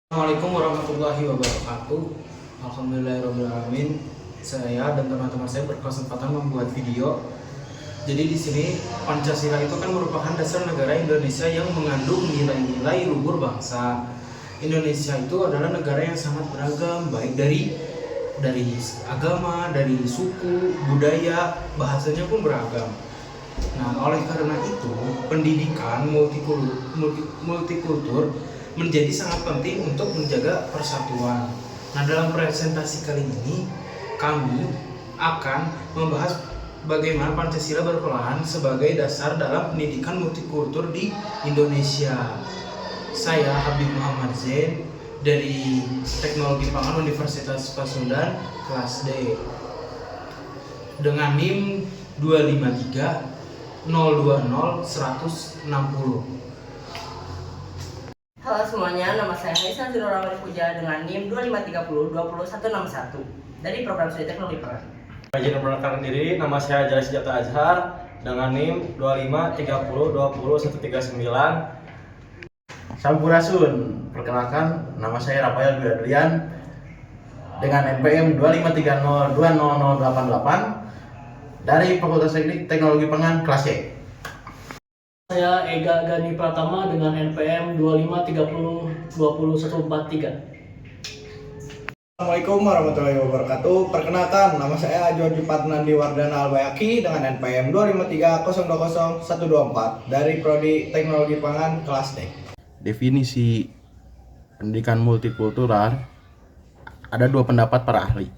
Assalamualaikum warahmatullahi wabarakatuh. Alhamdulillahirobbilalamin. Saya dan teman-teman saya berkesempatan membuat video. Jadi di sini Pancasila itu kan merupakan dasar negara Indonesia yang mengandung nilai-nilai luhur bangsa. Indonesia itu adalah negara yang sangat beragam, baik dari agama, dari suku, budaya, bahasanya pun beragam. Nah, oleh karena itu, pendidikan multikultur menjadi sangat penting untuk menjaga persatuan. Nah, dalam presentasi kali ini, kami akan membahas bagaimana Pancasila berperan sebagai dasar dalam pendidikan multikultur di Indonesia. Saya Habib Muhammad Zain dari Teknologi Pangan Universitas Pasundan, kelas D. Dengan NIM 253 020 160. Halo semuanya, nama saya Haisa Zurorahmani Puja dengan NIM 2530 20161 dari Program Studi Teknologi Pangan. Izin memperkenalkan diri, nama saya Jalil Sejata Azhar dengan NIM 2530 20139. Sampurasun, perkenalkan nama saya Rafael Dwi Adrian dengan NPM 2530 20088 dari Fakultas Teknologi Pangan kelas C. Saya Ega Gani Pratama dengan NPM 2530 20143. Assalamualaikum warahmatullahi wabarakatuh. Perkenalkan, nama saya Ajwadi Patnandi Wardana Albayaki dengan NPM 253000124 dari Prodi Teknologi Pangan kelas D. Definisi pendidikan multikultural ada dua pendapat para ahli.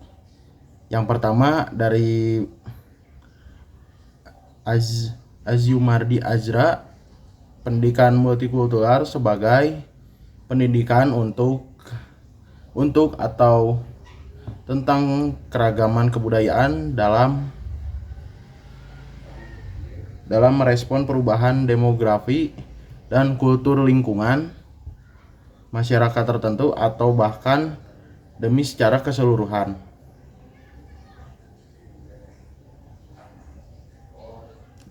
Yang pertama dari Azyumardi Azra, pendidikan multikultural sebagai pendidikan untuk atau tentang keragaman kebudayaan dalam merespon perubahan demografi dan kultur lingkungan masyarakat tertentu atau bahkan demi secara keseluruhan.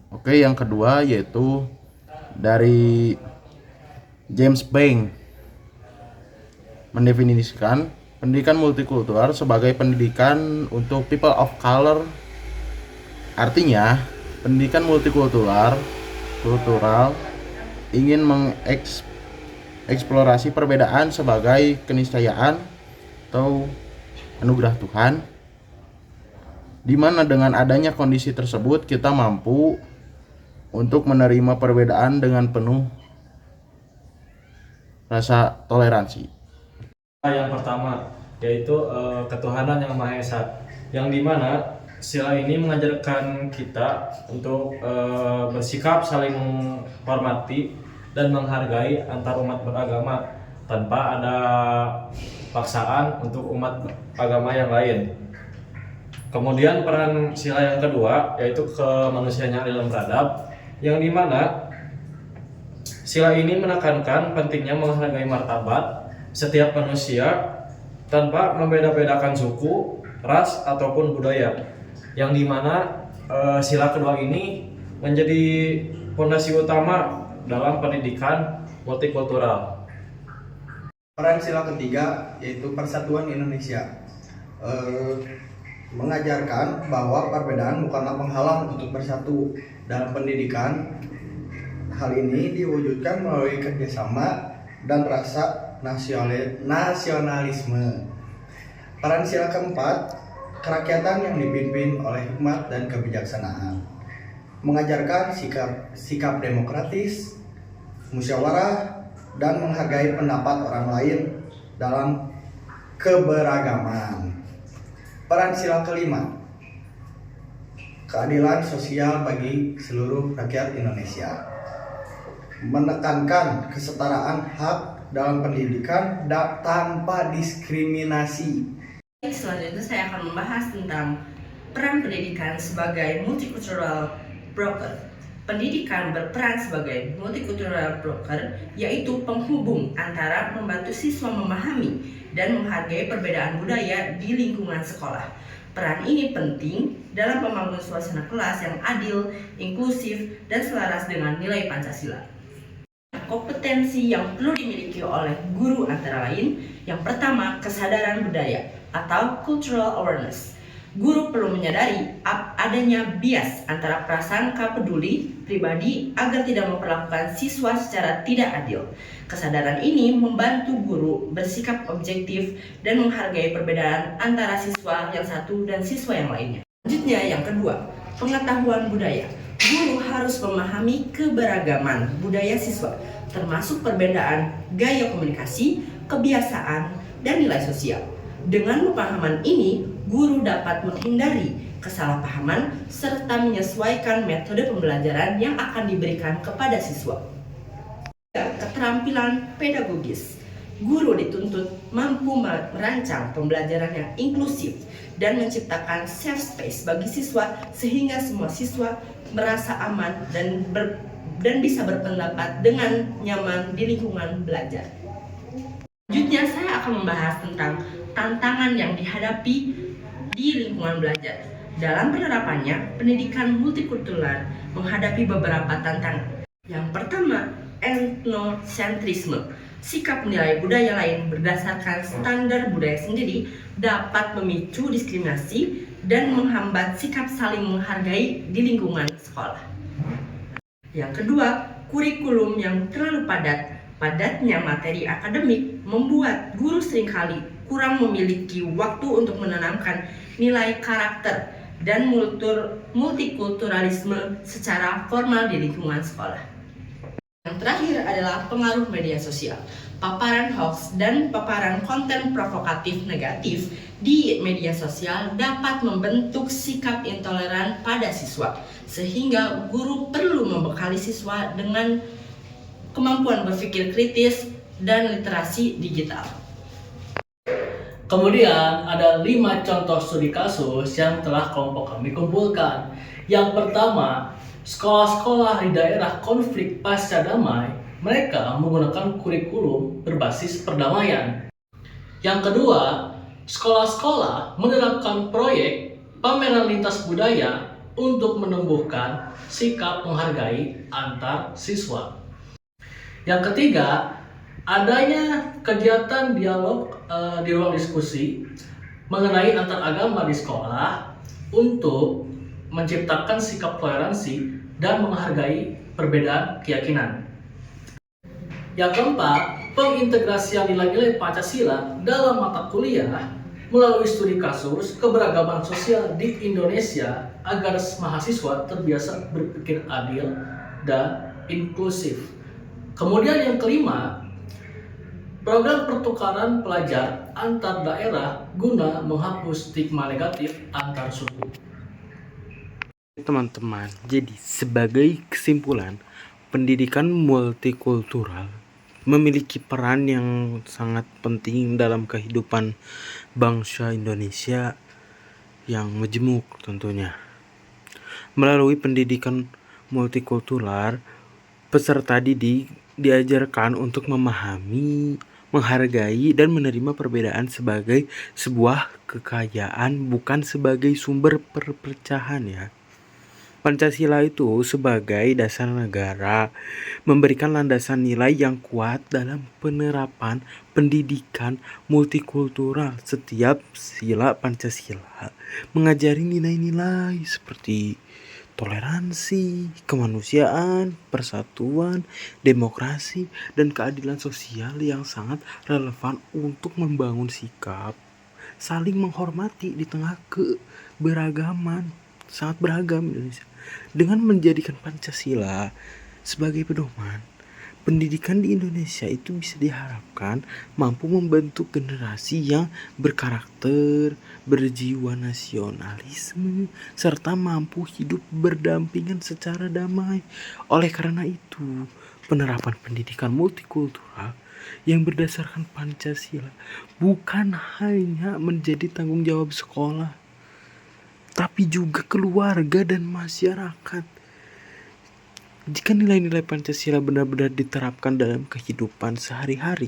Oke, yang kedua yaitu dari James Bank, mendefinisikan pendidikan multikultural sebagai pendidikan untuk people of color. Artinya, pendidikan multikultural ingin mengeksplorasi perbedaan sebagai keniscayaan atau anugerah Tuhan, di mana dengan adanya kondisi tersebut kita mampu untuk menerima perbedaan dengan penuh rasa toleransi. Yang pertama yaitu ketuhanan yang Maha Esa, yang dimana sila ini mengajarkan kita untuk bersikap saling menghormati dan menghargai antar umat beragama tanpa ada paksaan untuk umat agama yang lain. Kemudian peran sila yang kedua yaitu kemanusiaan yang adil dan beradab, yang dimana sila ini menekankan pentingnya menghargai martabat setiap manusia tanpa membeda-bedakan suku, ras ataupun budaya, yang dimana sila kedua ini menjadi fondasi utama dalam pendidikan multikultural. Peran sila ketiga yaitu Persatuan Indonesia, mengajarkan bahwa perbedaan bukanlah penghalang untuk bersatu dalam pendidikan. Hal ini diwujudkan melalui kerjasama dan rasa nasionalisme. Peran sila keempat, kerakyatan yang dipimpin oleh hikmat dan kebijaksanaan, mengajarkan sikap demokratis, musyawarah, dan menghargai pendapat orang lain dalam keberagaman. Peran sila kelima, keadilan sosial bagi seluruh rakyat Indonesia, menekankan kesetaraan hak dalam pendidikan tanpa diskriminasi. Selanjutnya saya akan membahas tentang peran pendidikan sebagai multicultural broker. Pendidikan berperan sebagai multicultural broker, yaitu penghubung antara membantu siswa memahami dan menghargai perbedaan budaya di lingkungan sekolah. Peran ini penting dalam membangun suasana kelas yang adil, inklusif, dan selaras dengan nilai Pancasila. Kompetensi yang perlu dimiliki dimiliki oleh guru antara lain. Yang pertama, kesadaran budaya atau cultural awareness. Guru perlu menyadari adanya bias antara prasangka peduli pribadi agar tidak memperlakukan siswa secara tidak adil. Kesadaran ini membantu guru bersikap objektif dan menghargai perbedaan antara siswa yang satu dan siswa yang lainnya. Selanjutnya, yang kedua, pengetahuan budaya. Guru harus memahami keberagaman budaya siswa, termasuk perbedaan gaya komunikasi, kebiasaan, dan nilai sosial. Dengan pemahaman ini, guru dapat menghindari kesalahpahaman serta menyesuaikan metode pembelajaran yang akan diberikan kepada siswa. Keterampilan pedagogis. Guru dituntut mampu merancang pembelajaran yang inklusif dan menciptakan safe space bagi siswa sehingga semua siswa merasa aman dan bisa berpendapat dengan nyaman di lingkungan belajar. Selanjutnya, saya akan membahas tentang tantangan yang dihadapi di lingkungan belajar. Dalam penerapannya, pendidikan multikultural menghadapi beberapa tantangan. Yang pertama, etnosentrisme. Sikap menilai budaya lain berdasarkan standar budaya sendiri dapat memicu diskriminasi dan menghambat sikap saling menghargai di lingkungan sekolah. Yang kedua, kurikulum yang terlalu padat. Padatnya materi akademik membuat guru seringkali kurang memiliki waktu untuk menanamkan nilai karakter dan multikulturalisme secara formal di lingkungan sekolah. Yang terakhir adalah pengaruh media sosial. Paparan hoax dan paparan konten provokatif negatif di media sosial dapat membentuk sikap intoleran pada siswa, sehingga guru perlu membekali siswa dengan kemampuan berpikir kritis dan literasi digital. Kemudian ada 5 contoh studi kasus yang telah kelompok kami kumpulkan. Yang pertama, sekolah-sekolah di daerah konflik pasca damai, mereka menggunakan kurikulum berbasis perdamaian. Yang kedua, sekolah-sekolah menerapkan proyek pameran lintas budaya untuk menumbuhkan sikap menghargai antar siswa. Yang ketiga, adanya kegiatan dialog di ruang diskusi mengenai antar agama di sekolah untuk menciptakan sikap toleransi dan menghargai perbedaan keyakinan. Yang keempat, pengintegrasian nilai-nilai Pancasila dalam mata kuliah melalui studi kasus keberagaman sosial di Indonesia agar mahasiswa terbiasa berpikir adil dan inklusif. Kemudian yang kelima, program pertukaran pelajar antar daerah guna menghapus stigma negatif antar suku. Teman-teman, jadi sebagai kesimpulan, pendidikan multikultural memiliki peran yang sangat penting dalam kehidupan bangsa Indonesia yang majemuk tentunya. Melalui pendidikan multikultural, peserta didik diajarkan untuk memahami, menghargai, dan menerima perbedaan sebagai sebuah kekayaan, bukan sebagai sumber perpecahan ya. Pancasila itu sebagai dasar negara memberikan landasan nilai yang kuat dalam penerapan pendidikan multikultural. Setiap sila Pancasila mengajari nilai-nilai seperti toleransi, kemanusiaan, persatuan, demokrasi, dan keadilan sosial yang sangat relevan untuk membangun sikap saling menghormati di tengah keberagaman. Sangat beragam Indonesia. Dengan menjadikan Pancasila sebagai pedoman, pendidikan di Indonesia itu bisa diharapkan mampu membentuk generasi yang berkarakter, berjiwa nasionalisme, serta mampu hidup berdampingan secara damai. Oleh karena itu, penerapan pendidikan multikultural yang berdasarkan Pancasila bukan hanya menjadi tanggung jawab sekolah, tapi juga keluarga dan masyarakat. Jika nilai-nilai Pancasila benar-benar diterapkan dalam kehidupan sehari-hari,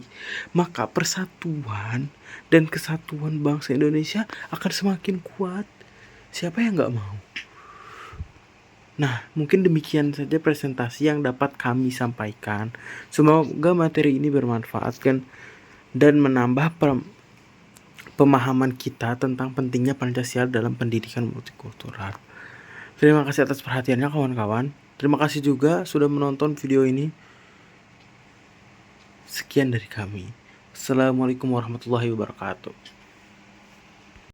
maka persatuan dan kesatuan bangsa Indonesia akan semakin kuat. Siapa yang gak mau? Nah, mungkin demikian saja presentasi yang dapat kami sampaikan. Semoga materi ini bermanfaat dan menambah pemahaman kita tentang pentingnya Pancasila dalam pendidikan multikultural. Terima kasih atas perhatiannya kawan-kawan. Terima kasih juga sudah menonton video ini. Sekian dari kami. Assalamualaikum warahmatullahi wabarakatuh.